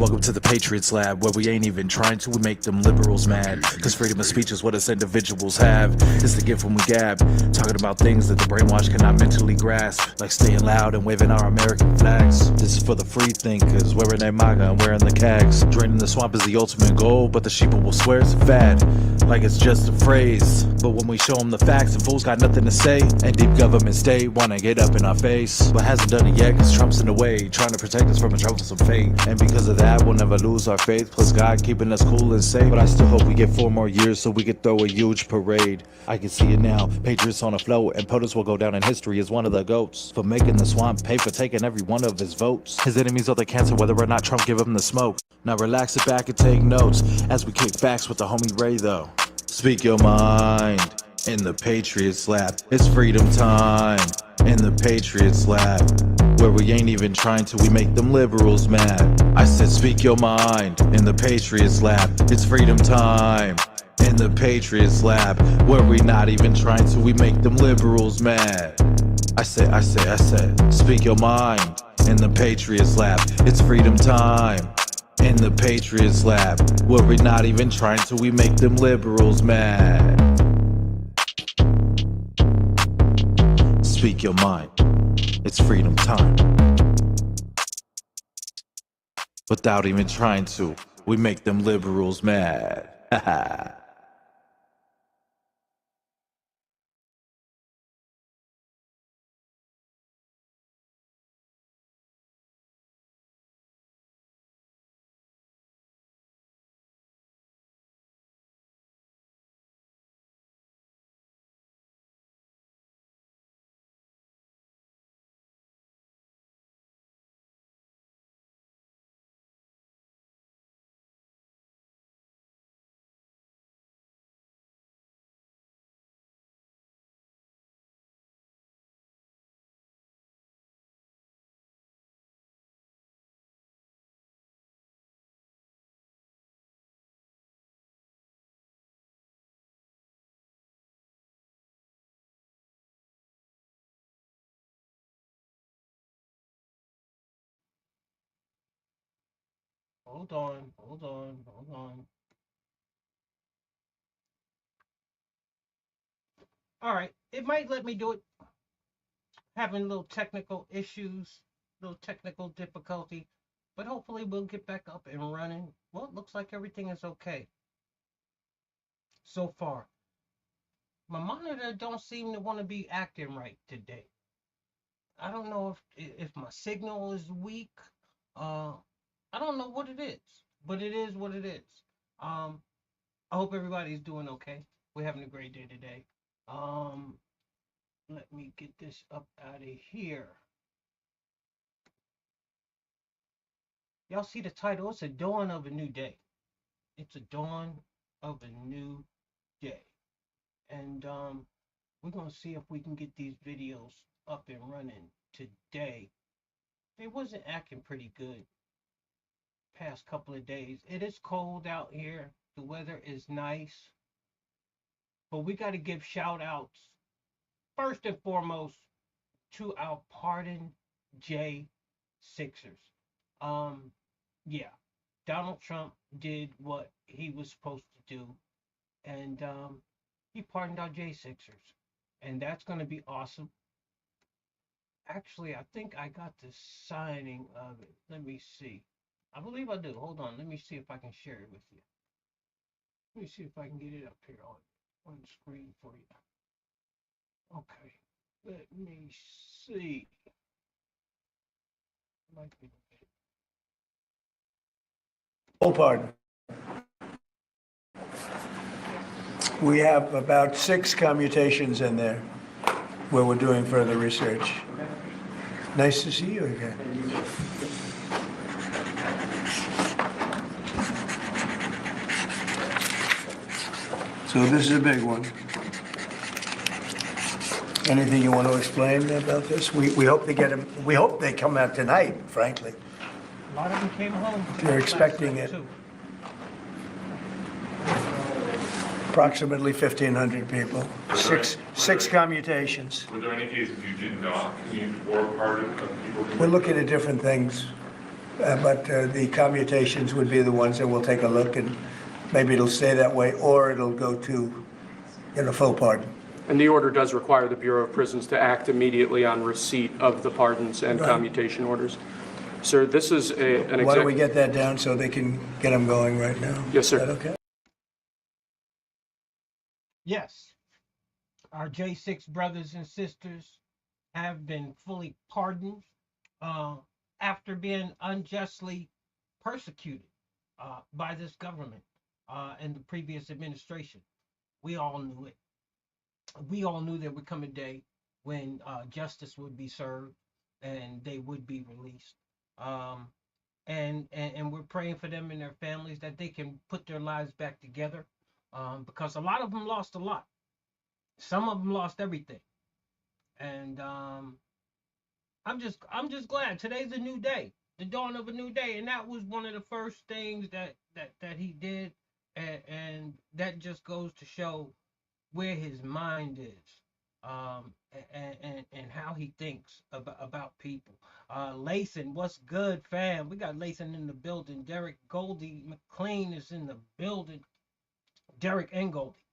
Welcome to the Patriots Lab, where we ain't even trying to, we make them liberals mad. Cause freedom of speech is what us individuals have. It's the gift when we gab, talking about things that the brainwash cannot mentally grasp, like staying loud and waving our American flags. This is for the free thinkers, wearing their MAGA and wearing the cags. Draining the swamp is the ultimate goal, but the sheeple will swear it's a fad, like it's just a phrase. But when we show them the facts, the fools got nothing to say, and deep government state wanna get up in our face, but hasn't done it yet cause Trump's in the way, trying to protect us from a troublesome fate. And because of that, we'll never lose our faith, plus God keeping us cool and safe. But I still hope we get 4 more years so we could throw a huge parade. I can see it now, Patriots on a float, and POTUS will go down in history as one of the GOATs for making the swamp pay for taking every one of his votes. His enemies are the cancer whether or not Trump give him the smoke. Now relax it back and take notes as we kick facts with the homie Ray though. Speak your mind in the Patriots Lab. It's freedom time in the Patriots Lab, where we ain't even trying to, we make them liberals mad. I said speak your mind in the Patriots Lab. It's freedom time in the Patriots Lab, where we not even trying to, we make them liberals mad. I said, speak your mind in the Patriots Lab. It's freedom time in the Patriots Lab, where we not even trying to, we make them liberals mad. Speak your mind, it's freedom time. Without even trying to, we make them liberals mad. Haha. Hold on, hold on, hold on. All right, it might let me do it. Having little technical issues, little technical difficulty, but hopefully we'll get back up and running. Well, it looks like everything is okay so far. My monitor don't seem to want to be acting right today. I don't know if my signal is weak. Uh, I don't know what it is, but it is what it is. Um, I hope everybody's doing okay. We're having a great day today. Um, Let me get this up out of here. Y'all see the title? It's a dawn of a new day. It's a dawn of a new day. And we're gonna see if we can get these videos up and running today. They wasn't acting pretty good past couple of days. It is cold out here. The weather is nice. But we gotta give shout outs first and foremost to our Pardon J Sixers. Um, yeah, Donald Trump did what he was supposed to do, and he pardoned our J Sixers, and that's going to be awesome. Actually, I think I got the signing of it. Let me see. I believe I do. Hold on. Let me see if I can share it with you. Let me see if I can get it up here on the screen for you. Okay. Let me see. Might be. Oh, pardon. We have about 6 commutations in there where we're doing further research. Nice to see you again. So this is a big one. Anything you want to explain about this? We hope they get them. We hope they come out tonight, frankly. A lot of them came home. They're expecting it. Too. Approximately 1,500 people. Six commutations. Were there any cases you did not commute or pardon of people? We're looking at different things. but the commutations would be the ones that we'll take a look, and maybe it'll stay that way, or it'll go to, full pardon. And the order does require the Bureau of Prisons to act immediately on receipt of the pardons and Right. commutation orders. Sir, this is an Why don't we get that down so they can get them going right now? Yes, sir. Is that okay? Yes, our J6 brothers and sisters have been fully pardoned after being unjustly persecuted by this government and the previous administration. We all knew it. We all knew there would come a day when justice would be served and they would be released. And we're praying for them and their families that they can put their lives back together, because a lot of them lost a lot. Some of them lost everything. And I'm just glad today's a new day, the dawn of a new day, and that was one of the first things that he did, and that just goes to show where his mind is, and how he thinks about people. Layson, what's good, fam? We got Layson in the building. Derek Goldie McLean is in the building. Derek and Goldie.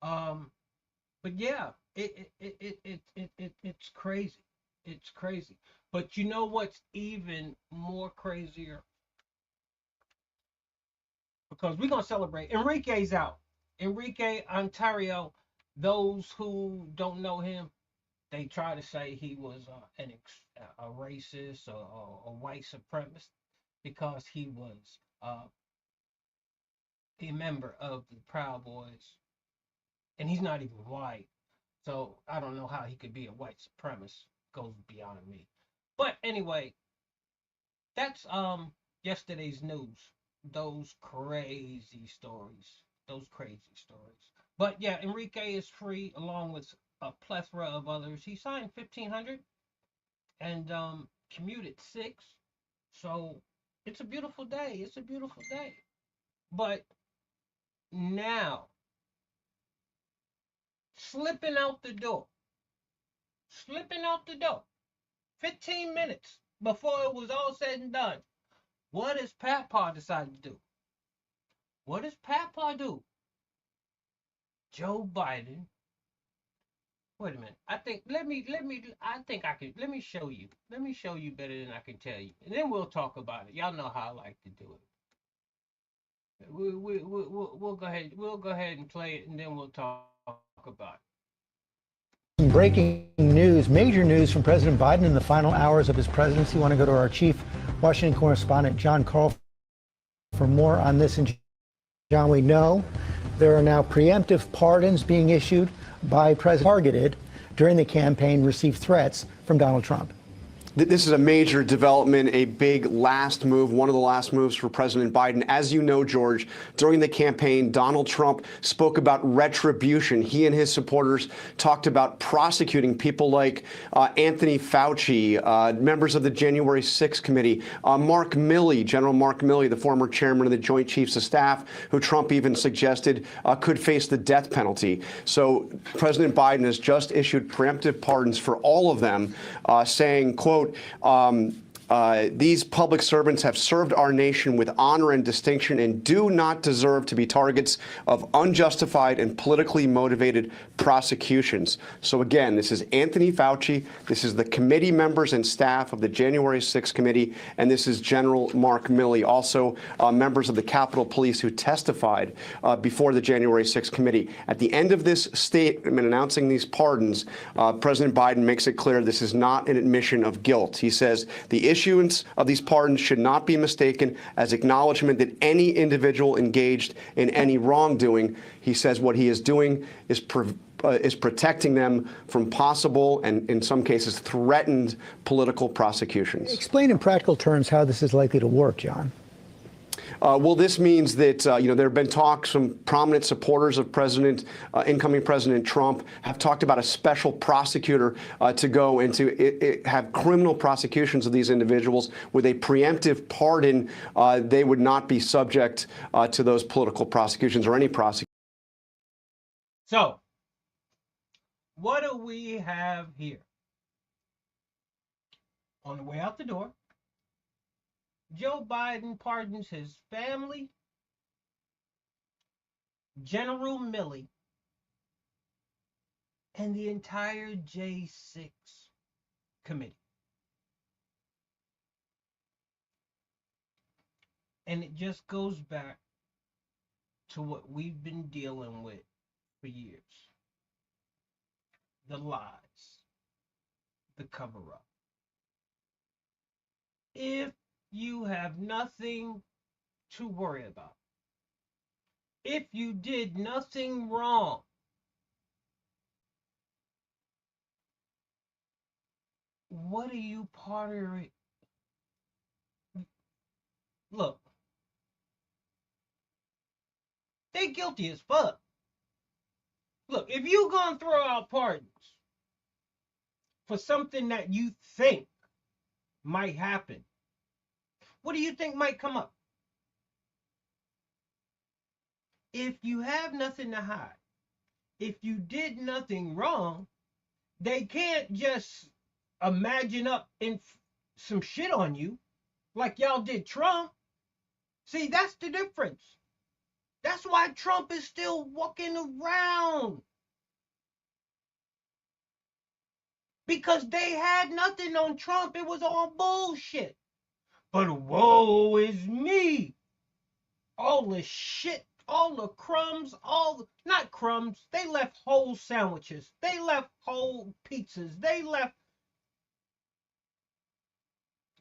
But yeah, it's crazy. It's crazy. But you know what's even more crazier? Because we're gonna celebrate. Enrique's out. Enrique Ontario. Those who don't know him, they try to say he was a racist or a white supremacist because he was a member of the Proud Boys, and he's not even white. So I don't know how he could be a white supremacist. Goes beyond me. But anyway, that's yesterday's news. Those crazy stories. But yeah, Enrique is free along with a plethora of others. He signed 1,500 and commuted 6. So it's a beautiful day. It's a beautiful day. But now, slipping out the door, 15 minutes before it was all said and done, what does Papa decide to do? What does Papa do? Joe Biden. Wait a minute. Let me show you. Let me show you better than I can tell you. And then we'll talk about it. Y'all know how I like to do it. We'll go ahead. We'll go ahead and play it, and then we'll talk about it. Some breaking news, major news from President Biden in the final hours of his presidency. We want to go to our chief Washington correspondent, John Karl, for more on this. And John, we know there are now preemptive pardons being issued by President targeted during the campaign received threats from Donald Trump. This is a major development, a big last move, one of the last moves for President Biden. As you know, George, during the campaign, Donald Trump spoke about retribution. He and his supporters talked about prosecuting people like Anthony Fauci, members of the January 6th committee, Mark Milley, General Mark Milley, the former chairman of the Joint Chiefs of Staff, who Trump even suggested could face the death penalty. So President Biden has just issued preemptive pardons for all of them, saying, quote, these public servants have served our nation with honor and distinction and do not deserve to be targets of unjustified and politically motivated prosecutions. So again, this is Anthony Fauci, this is the committee members and staff of the January 6th committee, and this is General Mark Milley, also members of the Capitol Police who testified before the January 6th committee. At the end of this statement announcing these pardons, President Biden makes it clear this is not an admission of guilt. He says the issuance of these pardons should not be mistaken as acknowledgement that any individual engaged in any wrongdoing. He says what he is doing is protecting them from possible and, in some cases, threatened political prosecutions. Explain in practical terms how this is likely to work, John. Well, this means that, there have been talks, some prominent supporters of incoming President Trump have talked about a special prosecutor to go and to have criminal prosecutions of these individuals. With a preemptive pardon, they would not be subject to those political prosecutions or any prosecution. So, what do we have here? On the way out the door, Joe Biden pardons his family, General Milley, and the entire J6 committee. And it just goes back to what we've been dealing with for years. The lies, the cover-up. If you have nothing to worry about, if you did nothing wrong, what are you part of it? Look, they guilty as fuck. Look, if you gonna throw out pardons for something that you think might happen, what do you think might come up? If you have nothing to hide, if you did nothing wrong, they can't just imagine up in some shit on you like y'all did Trump. See, that's the difference. That's why Trump is still walking around. Because they had nothing on Trump. It was all bullshit. But woe is me. All the shit, all the crumbs, not crumbs. They left whole sandwiches. They left whole pizzas. They left,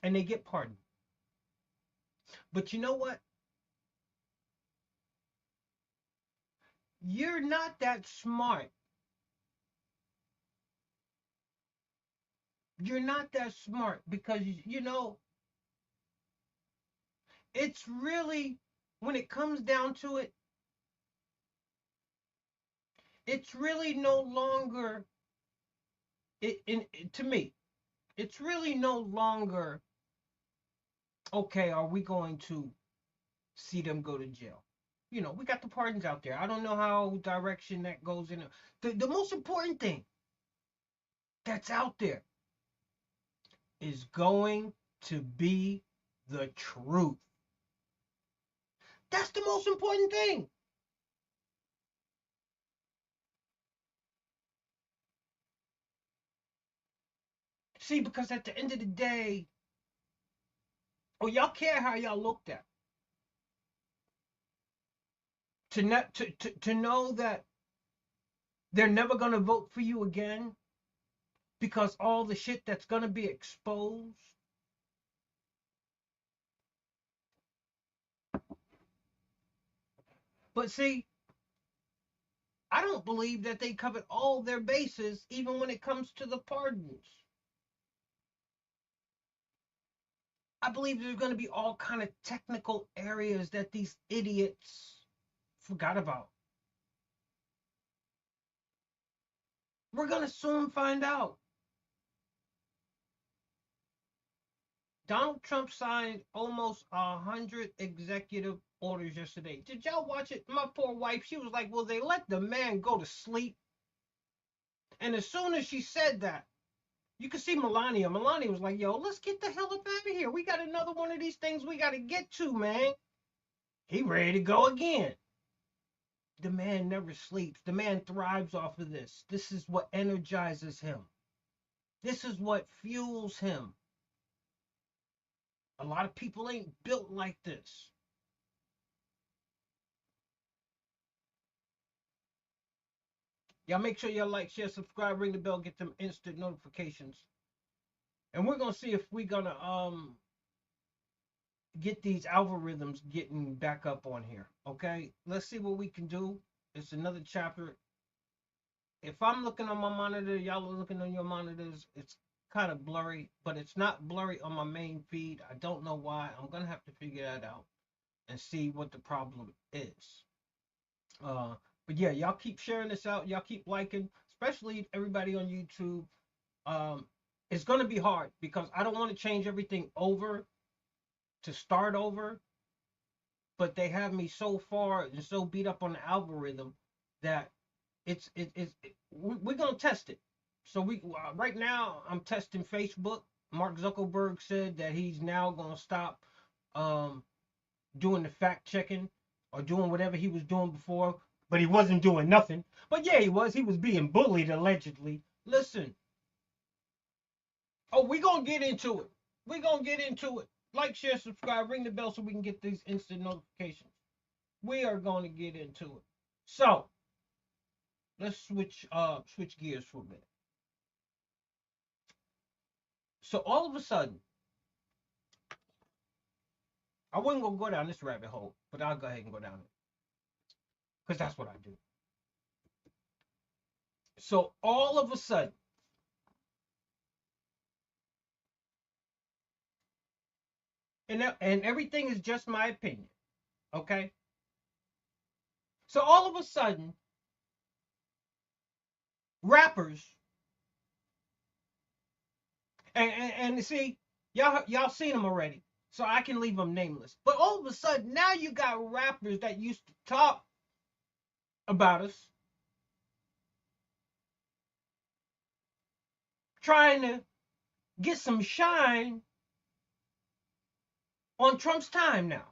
and they get pardoned. But you know what? You're not that smart. You're not that smart because, it's really, when it comes down to it, it's really no longer, to me, it's really no longer, okay, are we going to see them go to jail? We got the pardons out there. I don't know how direction that goes in. The most important thing that's out there is going to be the truth. That's the most important thing. See, because at the end of the day, y'all care how y'all looked at. To know that they're never going to vote for you again because all the shit that's going to be exposed. But see, I don't believe that they covered all their bases, even when it comes to the pardons. I believe there's going to be all kind of technical areas that these idiots forgot about. We're going to soon find out. Donald Trump signed almost 100 executive orders yesterday. Did y'all watch it? My poor wife, she was like, well, they let the man go to sleep. And as soon as she said that, you could see Melania. Melania was like, yo, let's get the hell up out of here. We got another one of these things we got to get to, man. He ready to go again. The man never sleeps. The man thrives off of this. This is what energizes him. This is what fuels him. A lot of people ain't built like this. Y'all make sure y'all like, share, subscribe, ring the bell, get them instant notifications. And we're going to see if we're going to get these algorithms getting back up on here. Okay? Let's see what we can do. It's another chapter. If I'm looking on my monitor, y'all are looking on your monitors, it's kind of blurry, but it's not blurry on my main feed. I don't know why. I'm going to have to figure that out and see what the problem is. But yeah, y'all keep sharing this out. Y'all keep liking, especially everybody on YouTube. It's going to be hard because I don't want to change everything over to start over. But they have me so far and so beat up on the algorithm that we're going to test it. So right now I'm testing Facebook. Mark Zuckerberg said that he's now going to stop doing the fact checking or doing whatever he was doing before, but he wasn't doing nothing. But yeah, he was being bullied allegedly. Listen. Oh, we're gonna get into it. We're gonna get into it. Like, share, subscribe, ring the bell so we can get these instant notifications. We are gonna get into it. So let's switch gears for a minute. So all of a sudden, I wasn't gonna go down this rabbit hole, but I'll go ahead and go down it. Because that's what I do. So all of a sudden, and everything is just my opinion, okay? So all of a sudden, rappers, and see, y'all seen them already, so I can leave them nameless. But all of a sudden, now you got rappers that used to talk about us, trying to get some shine on Trump's time now.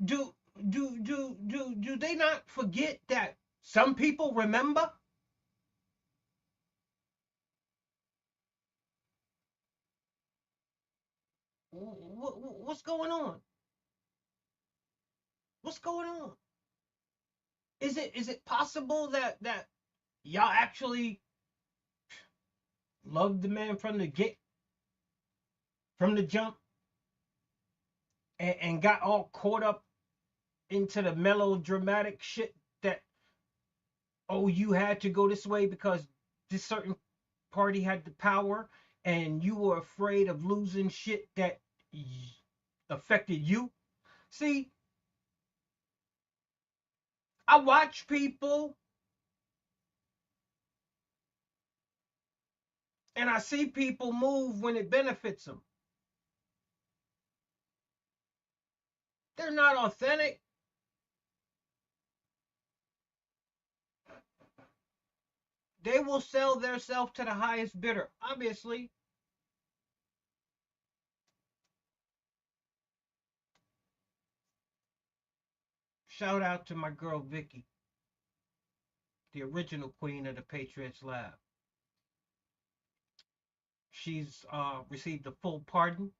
Do they not forget that some people remember? What's going on? What's going on? Is it possible that y'all actually loved the man from the jump, and got all caught up into the melodramatic shit that, oh, you had to go this way because this certain party had the power and you were afraid of losing shit that affected you? See, I watch people and I see people move when it benefits them. They're not authentic. They will sell themselves to the highest bidder, obviously. Shout out to my girl Vicky, the original queen of the Patriots Lab. She's received a full pardon.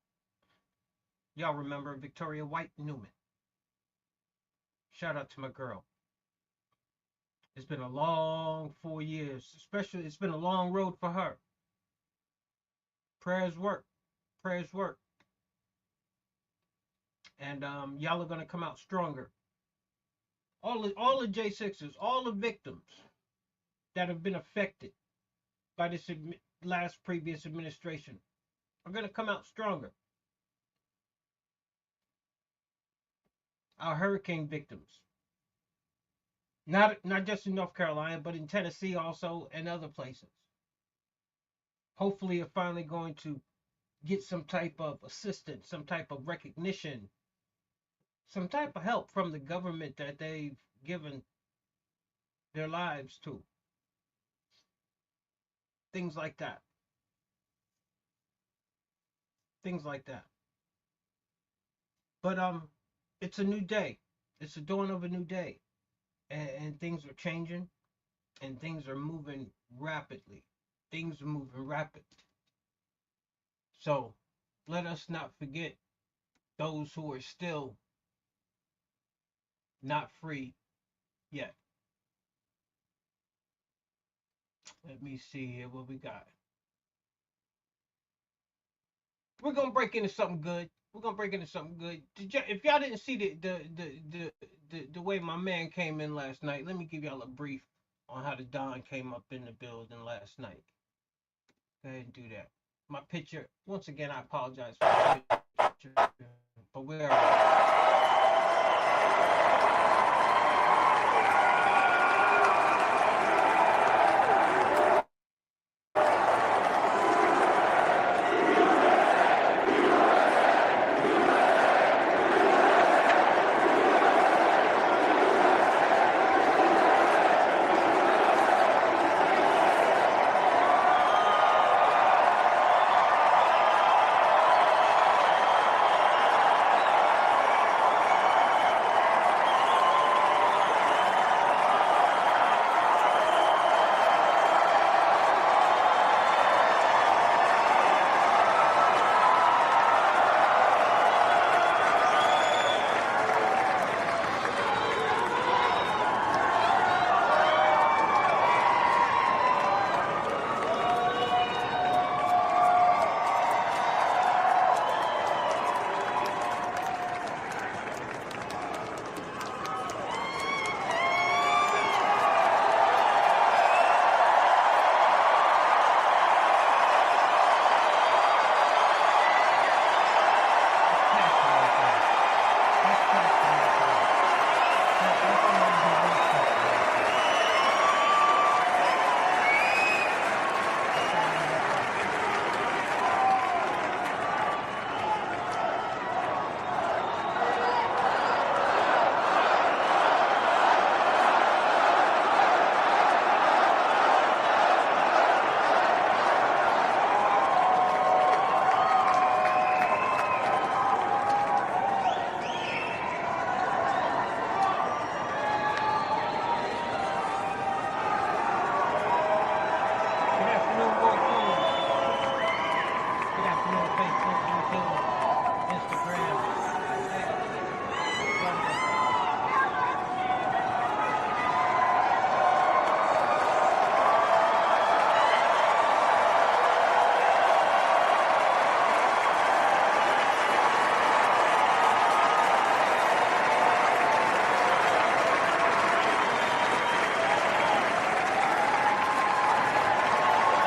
Y'all remember Victoria White Newman. Shout out to my girl. It's been a long 4 years. Especially, it's been a long road for her. Prayers work. Prayers work. And y'all are going to come out stronger. All the J6ers, all the victims that have been affected by this previous administration are going to come out stronger. Our hurricane victims. Not just in North Carolina, but in Tennessee also, and other places. Hopefully, you're finally going to get some type of assistance, some type of recognition, some type of help from the government that they've given their lives to. Things like that. Things like that. But it's a new day. It's the dawn of a new day. And things are changing, and things are moving rapidly. Things are moving rapidly. So let us not forget those who are still not free yet. Let me see here what we got. We're gonna break into something good. We're gonna break into something good. If y'all didn't see the way my man came in last night, let me give y'all a brief on how the Don came up in the building last night. Go ahead and do that. My picture, once again, I apologize for the picture, but we're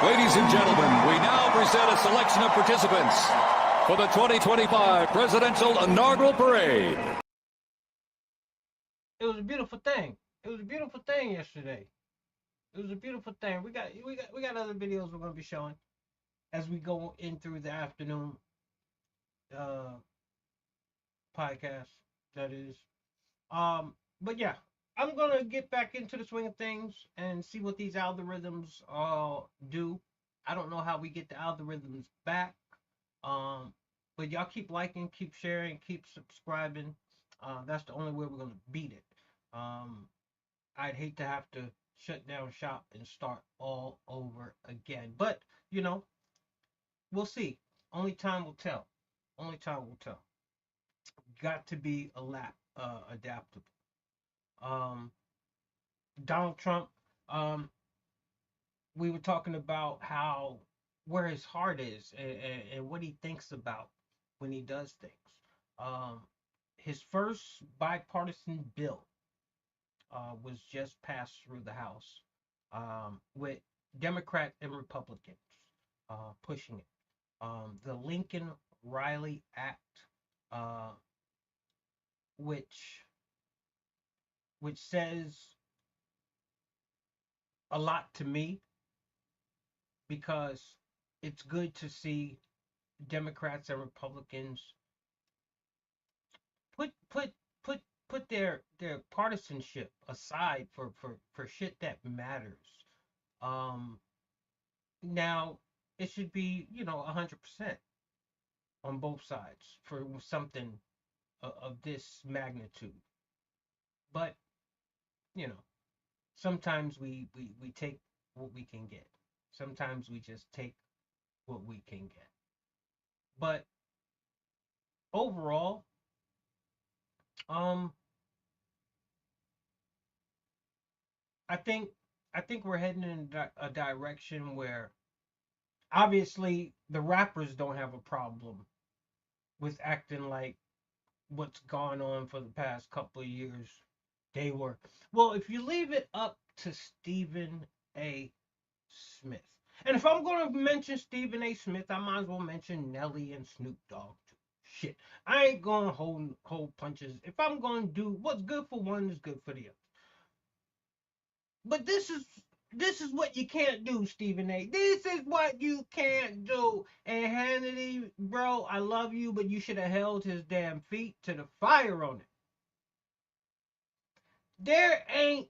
Ladies and gentlemen, we now present a selection of participants for the 2025 Presidential Inaugural Parade. It was a beautiful thing. It was a beautiful thing yesterday. It was a beautiful thing. We got other videos we're gonna be showing as we go in through the afternoon podcast. That is. But yeah, I'm gonna get back into the swing of things and see what these algorithms do. I don't know how we get the algorithms back. But y'all keep liking, keep sharing, keep subscribing. That's the only way we're gonna beat it. I'd hate to have to shut down shop and start all over again. But you know, we'll see. Only time will tell. Only time will tell. Got to be adaptable. Donald Trump, we were talking about where his heart is and what he thinks about when he does things. His first bipartisan bill was just passed through the House with Democrats and Republicans pushing it. The Lincoln Riley Act, which says a lot to me, because it's good to see Democrats and Republicans put their partisanship aside for shit that matters. Now it should be 100% on both sides for something of this magnitude. But sometimes we take what we can get. Sometimes we just take what we can get. But overall, I think we're heading in a direction where obviously the rappers don't have a problem with acting like what's gone on for the past couple of years. They were, well, if you leave it up to Stephen A. Smith. And if I'm going to mention Stephen A. Smith, I might as well mention Nelly and Snoop Dogg too. Shit, I ain't going to hold punches. If I'm going to do what's good for one is good for the other. But this is what you can't do, Stephen A. This is what you can't do. And Hannity, bro, I love you, but you should have held his damn feet to the fire on it. There ain't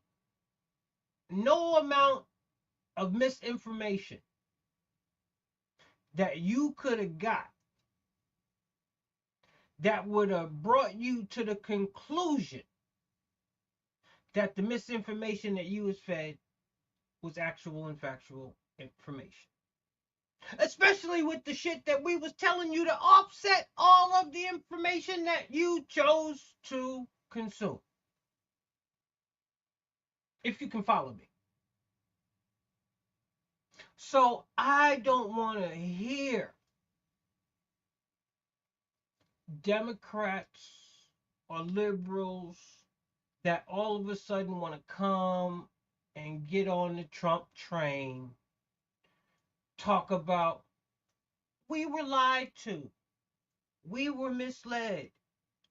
no amount of misinformation that you could have got that would have brought you to the conclusion that the misinformation that you was fed was actual and factual information. Especially with the shit that we was telling you to offset all of the information that you chose to consume. If you can follow me. So I don't want to hear Democrats or liberals that all of a sudden want to come and get on the Trump train, talk about we were lied to, we were misled.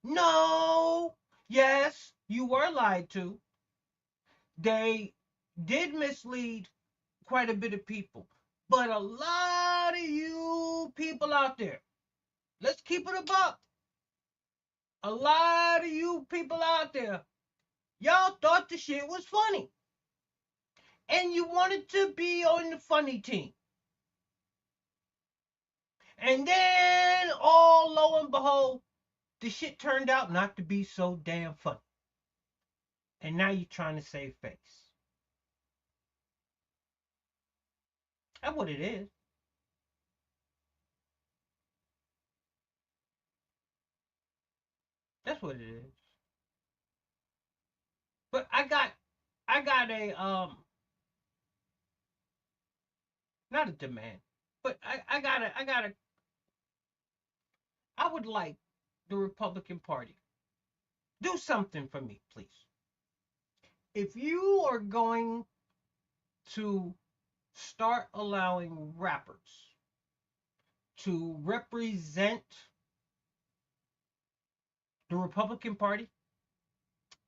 No, yes, you were lied to. They did mislead quite a bit of people, but a lot of you people out there, let's keep it a buck. A lot of you people out there, y'all thought the shit was funny. And you wanted to be on the funny team. And then, all lo and behold, the shit turned out not to be so damn funny. And now you're trying to save face. That's what it is. That's what it is. But I got a not a demand, but I would like the Republican Party, do something for me, please. If you are going to start allowing rappers to represent the Republican Party,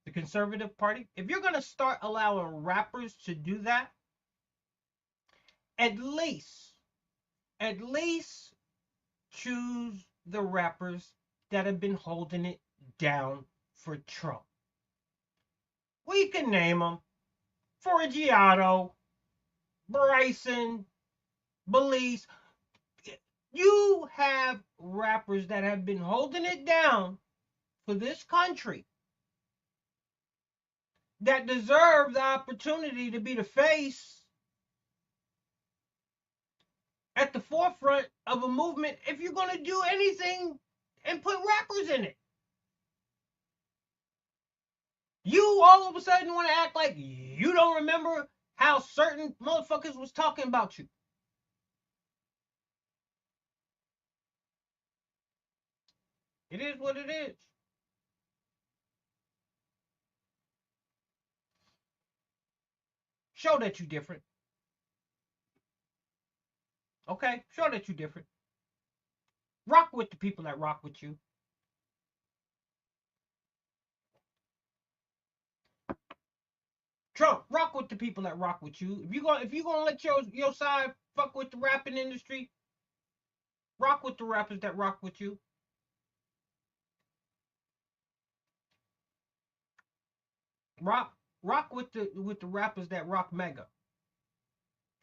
the Conservative Party, if you're going to start allowing rappers to do that, at least choose the rappers that have been holding it down for Trump. We can name them: Forgiato, Bryson, Belize. You have rappers that have been holding it down for this country that deserve the opportunity to be the face at the forefront of a movement if you're going to do anything and put rappers in it. You all of a sudden want to act like you don't remember how certain motherfuckers was talking about you. It is what it is. Show that you different. Okay? Show that you different. Rock with the people that rock with you. Trump, rock with the people that rock with you. If you're gonna let your side fuck with the rapping industry, rock with the rappers that rock with you. Rock with the rappers that rock mega.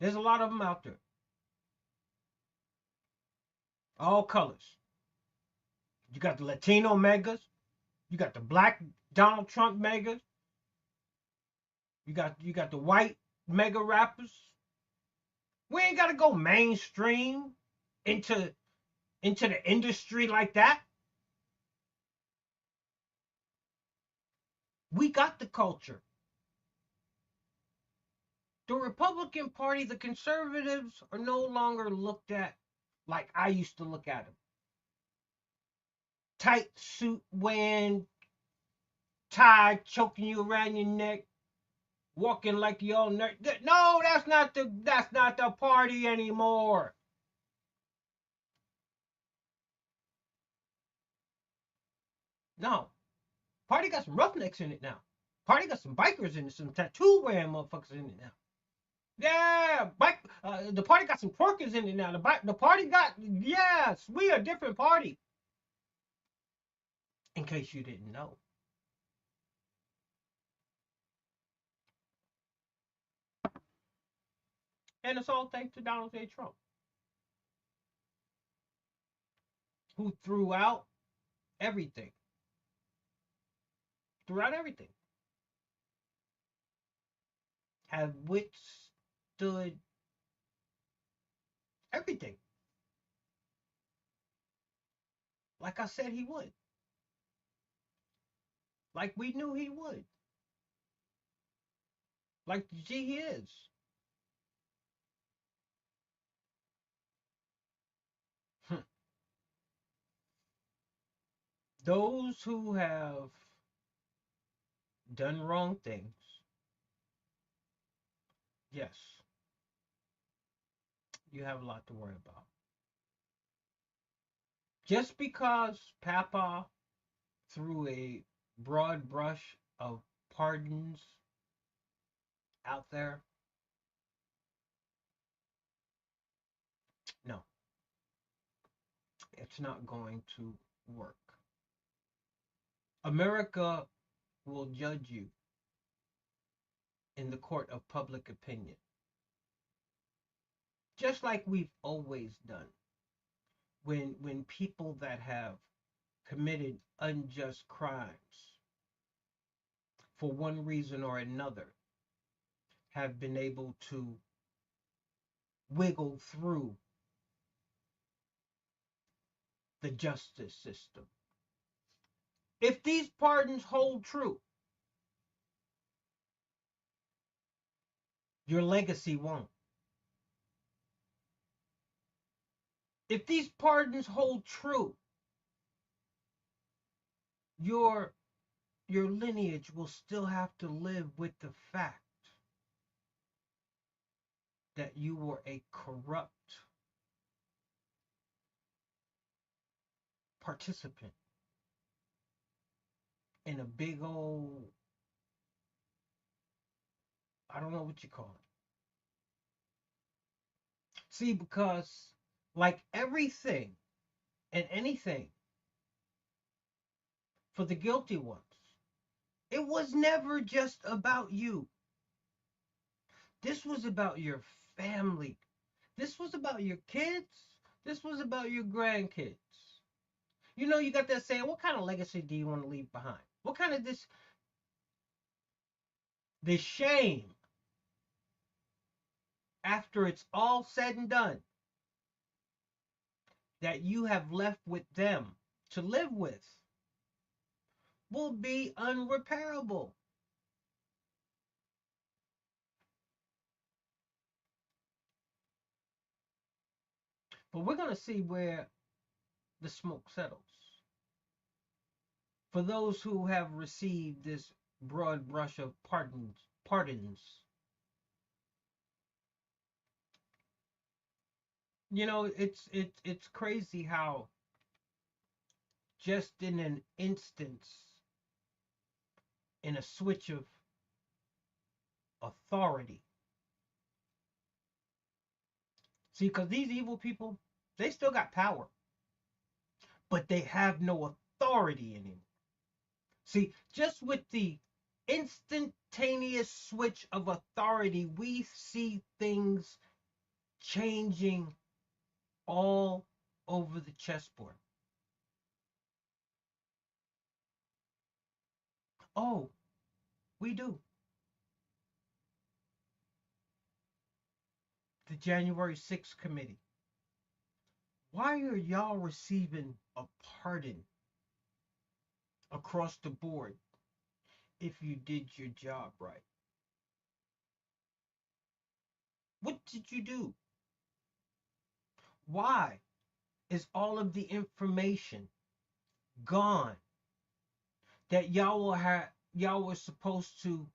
There's a lot of them out there. All colors. You got the Latino megas. You got the black Donald Trump megas. You got the white mega rappers. We ain't gotta go mainstream into the industry like that. We got the culture. The Republican Party, the conservatives, are no longer looked at like I used to look at them. Tight suit wearing, tie choking you around your neck, walking like you all nerd. No, that's not the party anymore. No. Party got some roughnecks in it now. Party got some bikers in it, some tattoo wearing motherfuckers in it now. Yeah, the party got some twerkers in it now. The party got, yes, we a different party. In case you didn't know. And it's all thanks to Donald J. Trump, who threw out everything. Have withstood everything. Like I said he would. Like we knew he would. Like G he is. Those who have done wrong things, yes, you have a lot to worry about. Just because Papa threw a broad brush of pardons out there, no, it's not going to work. America will judge you in the court of public opinion, just like we've always done. When people that have committed unjust crimes for one reason or another have been able to wiggle through the justice system. If these pardons hold true, your legacy won't. If these pardons hold true, your lineage will still have to live with the fact that you were a corrupt participant in a big old, I don't know what you call it. See, because like everything and anything for the guilty ones, it was never just about you. This was about your family. This was about your kids. This was about your grandkids. You know, you got that saying, what kind of legacy do you want to leave behind? What kind of the shame after it's all said and done that you have left with them to live with will be unrepairable. But we're going to see where the smoke settles. For those who have received this broad brush of pardons, you know, it's crazy how just in an instance, in a switch of authority. See, because these evil people, they still got power, but they have no authority anymore. See, just with the instantaneous switch of authority, we see things changing all over the chessboard. Oh, we do. The January 6th committee. Why are y'all receiving a pardon across the board if you did your job right? What did you do? Why is all of the information gone that y'all were supposed to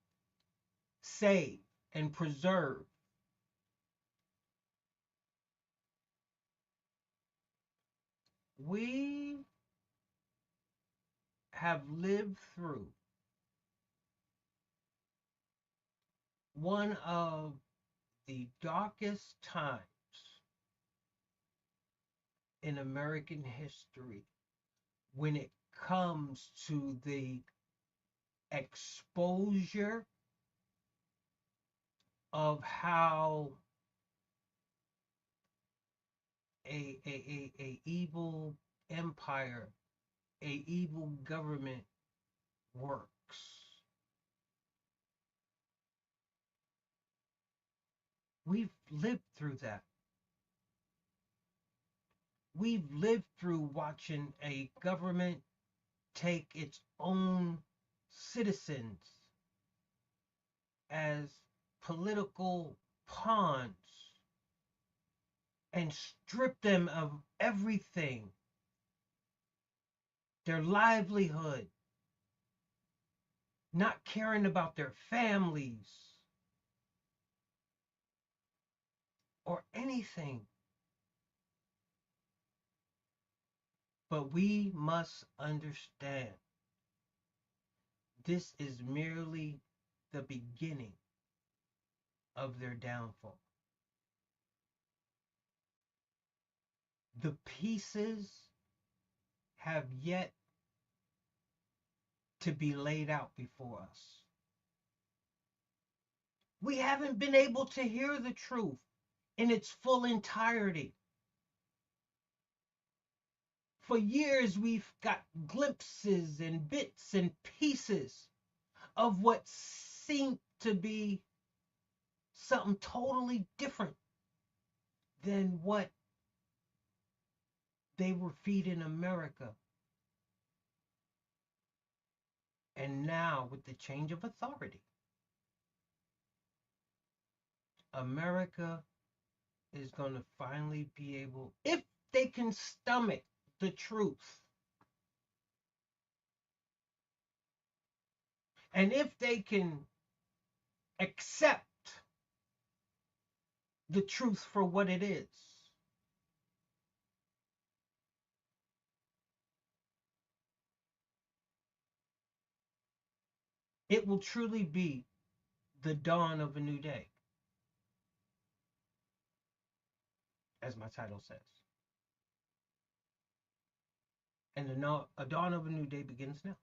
save and preserve? We have lived through one of the darkest times in American history when it comes to the exposure of how a evil empire, a evil government works. We've lived through that. We've lived through watching a government take its own citizens as political pawns and strip them of everything, their livelihood, not caring about their families or anything. But we must understand this is merely the beginning of their downfall. The pieces have yet to be laid out before us. We haven't been able to hear the truth in its full entirety. For years, we've got glimpses and bits and pieces of what seemed to be something totally different than what they were feeding America. And now, with the change of authority, America is going to finally be able, if they can stomach the truth, and if they can accept the truth for what it is. It will truly be the dawn of a new day, as my title says. And a dawn of a new day begins now.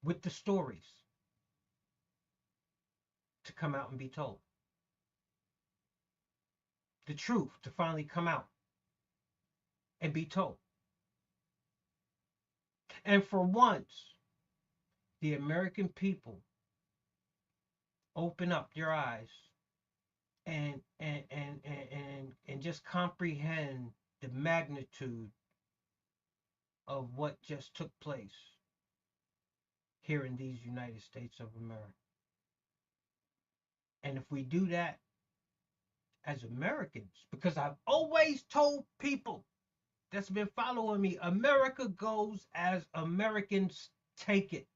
With the stories to come out and be told. The truth to finally come out and be told. And for once, the American people open up your eyes and just comprehend the magnitude of what just took place here in these United States of America. And if we do that as Americans, because I've always told people that's been following me, America goes as Americans take it.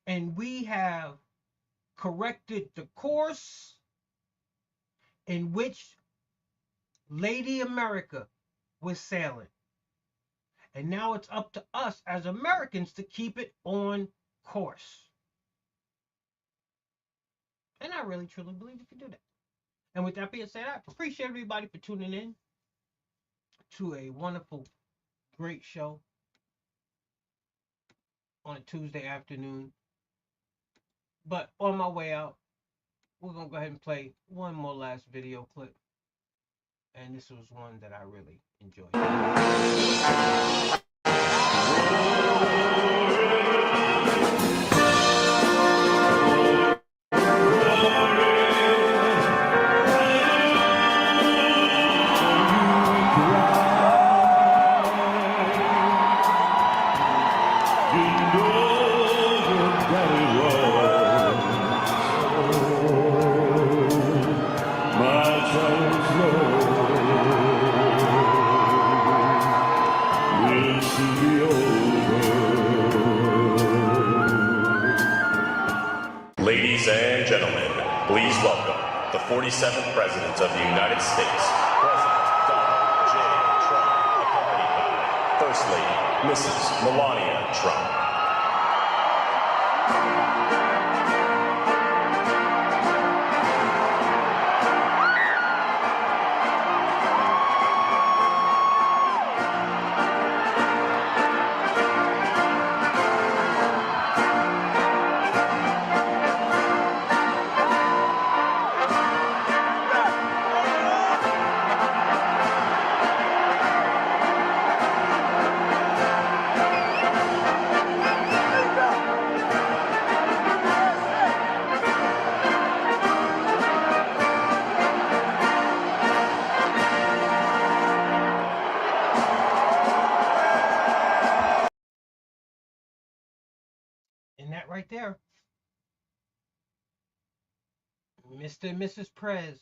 And we have corrected the course in which Lady America was sailing. And now it's up to us as Americans to keep it on course. And I really, truly believe we can do that. And with that being said, I appreciate everybody for tuning in to a wonderful, great show on a Tuesday afternoon. But on my way out, we're going to go ahead and play one more last video clip. And this was one that I really enjoyed. Ladies and gentlemen, please welcome the 47th President of the United States, President Donald J. Trump, accompanied by First Lady Mrs. Melania Trump. And that right there, Mr. and Mrs. Prez,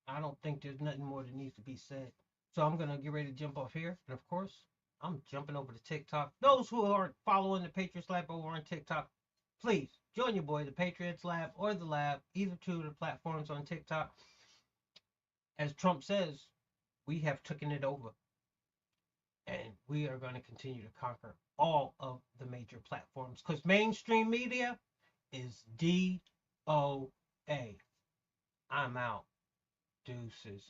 I don't think there's nothing more that needs to be said. So I'm going to get ready to jump off here. And of course, I'm jumping over to TikTok. Those who aren't following the Patriots Lab over on TikTok, please join your boy, the Patriots Lab or the Lab, either two of the platforms on TikTok. As Trump says, we have taken it over. And we are going to continue to conquer all of the major platforms because mainstream media is DOA. I'm out. Deuces.